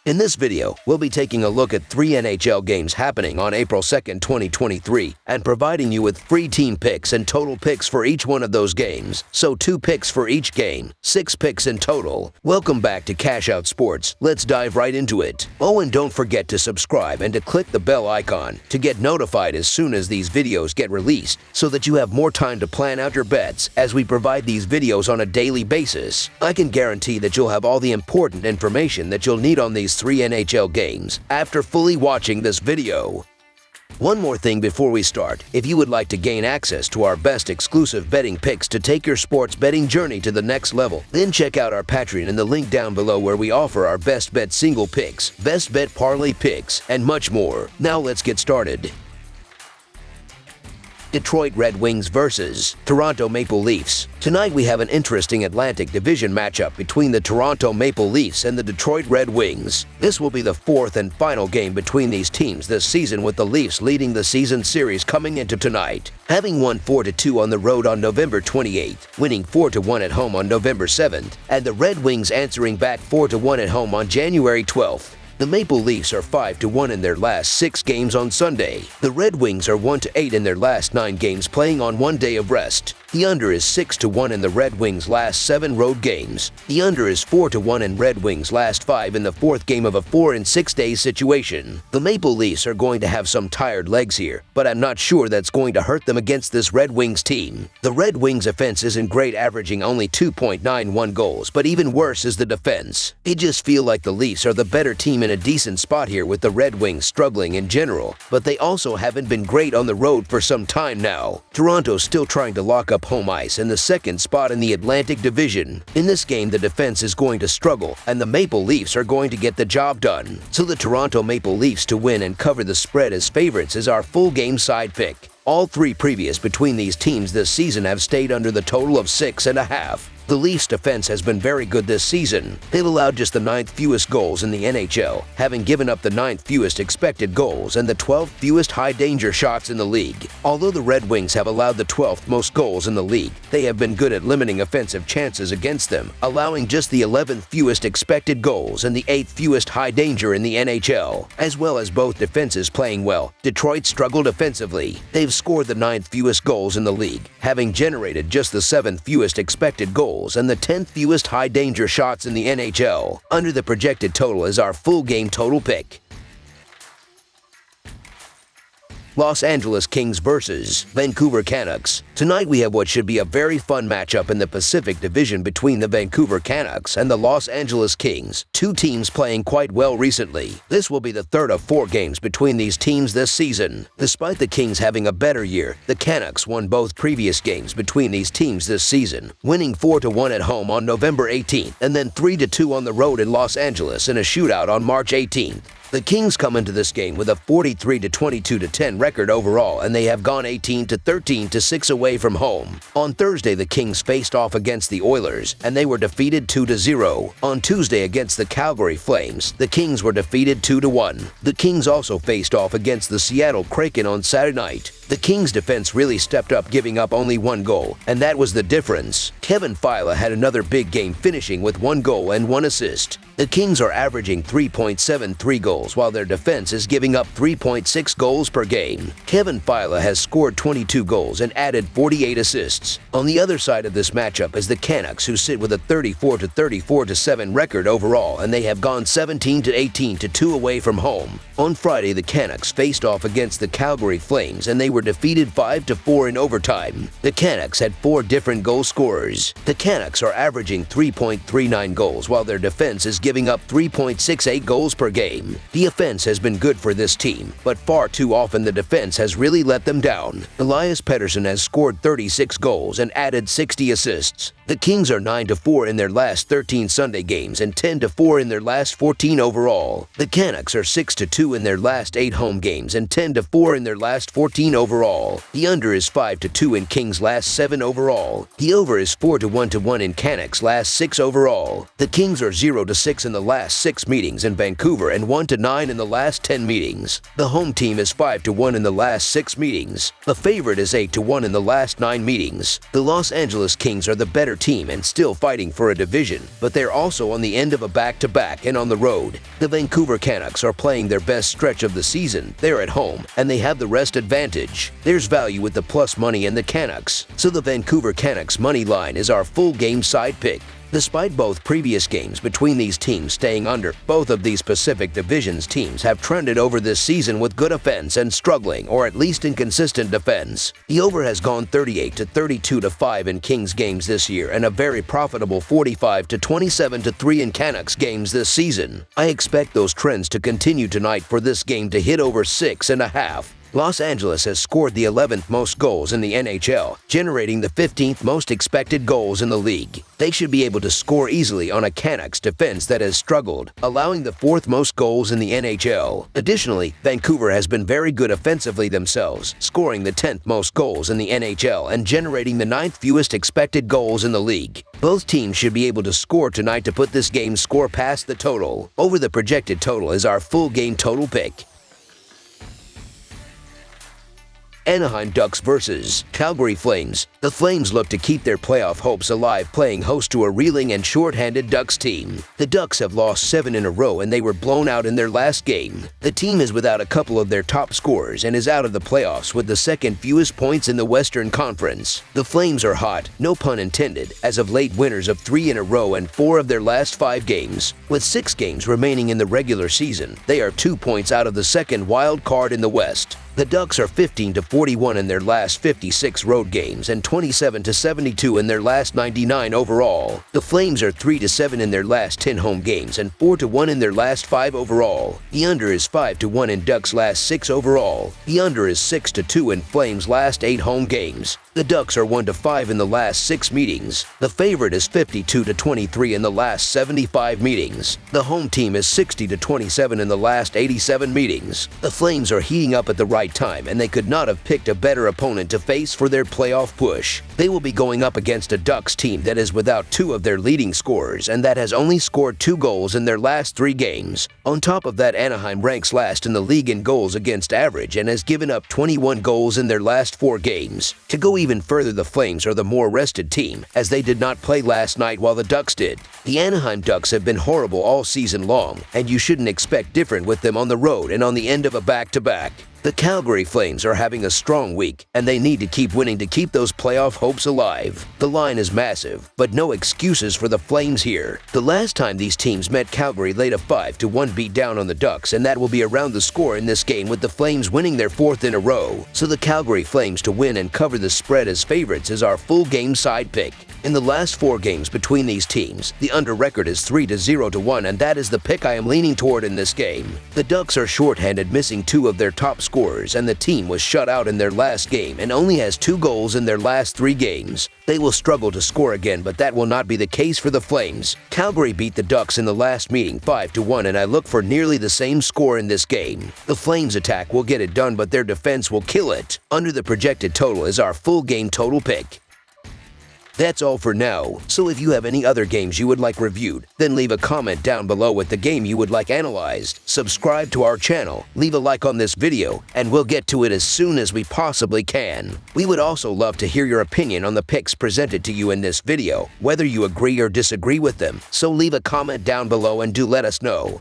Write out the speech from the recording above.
In this video, we'll be taking a look at 3 NHL games happening on April 2nd, 2023, and providing you with free team picks and total picks for each one of those games. So 2 picks for each game, 6 picks in total. Welcome back to Cash Out Sports. Let's dive right into it. Oh, and don't forget to subscribe and to click the bell icon to get notified as soon as these videos get released, so that you have more time to plan out your bets as we provide these videos on a daily basis. I can guarantee that you'll have all the important information that you'll need on these 3 NHL games after fully watching this video. One more thing before we start. If you would like to gain access to our best exclusive betting picks to take your sports betting journey to the next level, then check out our Patreon in the link down below, where we offer our best bet single picks, best bet parlay picks, and much more. Now let's get started. Detroit Red Wings versus Toronto Maple Leafs. Tonight we have an interesting Atlantic Division matchup between the Toronto Maple Leafs and the Detroit Red Wings. This will be the 4th and final game between these teams this season, with the Leafs leading the season series coming into tonight, having won 4-2 on the road on November 28th, winning 4-1 at home on November 7th, and the Red Wings answering back 4-1 at home on January 12th. The Maple Leafs are 5-1 in their last 6 games on Sunday. The Red Wings are 1-8 in their last 9 games, playing on 1 day of rest. The under is 6-1 in the Red Wings' last 7 road games. The under is 4-1 in Red Wings' last 5 in the 4th game of a 4 and 6 day situation. The Maple Leafs are going to have some tired legs here, but I'm not sure that's going to hurt them against this Red Wings team. The Red Wings offense isn't great, averaging only 2.91 goals, but even worse is the defense. I just feel like the Leafs are the better team in a decent spot here, with the Red Wings struggling in general, but they also haven't been great on the road for some time now. Toronto's still trying to lock up home ice in the 2nd spot in the Atlantic Division. In this game, the defense is going to struggle, and the Maple Leafs are going to get the job done. So the Toronto Maple Leafs to win and cover the spread as favorites is our full game side pick. All 3 previous between these teams this season have stayed under the total of 6.5. The Leafs' defense has been very good this season. They've allowed just the 9th fewest goals in the NHL, having given up the 9th fewest expected goals and the 12th fewest high-danger shots in the league. Although the Red Wings have allowed the 12th most goals in the league, they have been good at limiting offensive chances against them, allowing just the 11th fewest expected goals and the 8th fewest high-danger in the NHL. As well as both defenses playing well, Detroit struggled offensively. They've scored the 9th fewest goals in the league, having generated just the 7th fewest expected goals and the 10th fewest high-danger shots in the NHL. Under the projected total is our full game total pick. Los Angeles Kings versus Vancouver Canucks. Tonight we have what should be a very fun matchup in the Pacific Division between the Vancouver Canucks and the Los Angeles Kings, 2 teams playing quite well recently. This will be the 3rd of 4 games between these teams this season. Despite the Kings having a better year, the Canucks won both previous games between these teams this season, winning 4-1 at home on November 18th and then 3-2 on the road in Los Angeles in a shootout on March 18th. The Kings come into this game with a 43-22-10 record overall, and they have gone 18-13-6 away from home. On Thursday, the Kings faced off against the Oilers, and they were defeated 2-0. On Tuesday against the Calgary Flames, the Kings were defeated 2-1. The Kings also faced off against the Seattle Kraken on Saturday night. The Kings' defense really stepped up, giving up only 1 goal, and that was the difference. Kevin Fiala had another big game, finishing with 1 goal and 1 assist. The Kings are averaging 3.73 goals, while their defense is giving up 3.6 goals per game. Kevin Fiala has scored 22 goals and added 48 assists. On the other side of this matchup is the Canucks, who sit with a 34-7 record overall, and they have gone 17-18-2 away from home. On Friday, the Canucks faced off against the Calgary Flames, and they were defeated 5-4 in overtime. The Canucks had 4 different goal scorers. The Canucks are averaging 3.39 goals, while their defense is giving up 3.68 goals per game. The offense has been good for this team, but far too often the defense has really let them down. Elias Pettersson has scored 36 goals and added 60 assists. The Kings are 9-4 in their last 13 Sunday games and 10-4 in their last 14 overall. The Canucks are 6-2 in their last 8 home games and 10-4 in their last 14 overall. The under is 5-2 in Kings' last 7 overall. The over is 4-1 in Canucks' last 6 overall. The Kings are 0-6 in the last 6 meetings in Vancouver and 1-9 in the last 10 meetings. The home team is 5-1 in the last 6 meetings. The favorite is 8-1 in the last 9 meetings. The Los Angeles Kings are the better team and still fighting for a division, but they're also on the end of a back-to-back and on the road. The Vancouver Canucks are playing their best stretch of the season. They're at home, and they have the rest advantage. There's value with the plus money in the Canucks, so the Vancouver Canucks money line is our full game side pick. Despite both previous games between these teams staying under, both of these Pacific Divisions teams have trended over this season with good offense and struggling or at least inconsistent defense. The over has gone 38 to 32 to 5 in Kings games this year and a very profitable 45 to 27 to 3 in Canucks games this season. I expect those trends to continue tonight for this game to hit over 6.5. Los Angeles has scored the 11th most goals in the NHL, generating the 15th most expected goals in the league. They should be able to score easily on a Canucks defense that has struggled, allowing the 4th most goals in the NHL. Additionally, Vancouver has been very good offensively themselves, scoring the 10th most goals in the NHL and generating the 9th fewest expected goals in the league. Both teams should be able to score tonight to put this game's score past the total. Over the projected total is our full game total pick. Anaheim Ducks vs. Calgary Flames. The Flames look to keep their playoff hopes alive playing host to a reeling and short-handed Ducks team. The Ducks have lost 7 in a row and they were blown out in their last game. The team is without a couple of their top scorers and is out of the playoffs with the 2nd fewest points in the Western Conference. The Flames are hot, no pun intended, as of late winners of 3 in a row and 4 of their last 5 games. With 6 games remaining in the regular season, they are 2 points out of the 2nd wild card in the West. The Ducks are 15 to 41 in their last 56 road games and 27 to 72 in their last 99 overall. The Flames are 3 to 7 in their last 10 home games and 4 to 1 in their last 5 overall. The under is 5 to 1 in Ducks' last 6 overall. The under is 6 to 2 in Flames' last 8 home games. The Ducks are 1 to 5 in the last 6 meetings. The favorite is 52 to 23 in the last 75 meetings. The home team is 60 to 27 in the last 87 meetings. The Flames are heating up at the right time, and they could not have picked a better opponent to face for their playoff push. They will be going up against a Ducks team that is without 2 of their leading scorers and that has only scored 2 goals in their last 3 games. On top of that, Anaheim ranks last in the league in goals against average and has given up 21 goals in their last 4 games. To go even further, the Flames are the more rested team, as they did not play last night while the Ducks did. The Anaheim Ducks have been horrible all season long, and you shouldn't expect different with them on the road and on the end of a back-to-back. The Calgary Flames are having a strong week, and they need to keep winning to keep those playoff hopes alive. The line is massive, but no excuses for the Flames here. The last time these teams met, Calgary laid a 5-1 beat down on the Ducks, and that will be around the score in this game with the Flames winning their 4th in a row. So the Calgary Flames to win and cover the spread as favorites is our full game side pick. In the last 4 games between these teams, the under record is 3-0 to 1, and that is the pick I am leaning toward in this game. The Ducks are shorthanded, missing 2 of their top scorers, and the team was shut out in their last game and only has 2 goals in their last 3 games. They will struggle to score again, but that will not be the case for the Flames. Calgary beat the Ducks in the last meeting 5-1, and I look for nearly the same score in this game. The Flames attack will get it done, but their defense will kill it. Under the projected total is our full game total pick. That's all for now, so if you have any other games you would like reviewed, then leave a comment down below with the game you would like analyzed. Subscribe to our channel, leave a like on this video, and we'll get to it as soon as we possibly can. We would also love to hear your opinion on the picks presented to you in this video, whether you agree or disagree with them, so leave a comment down below and do let us know.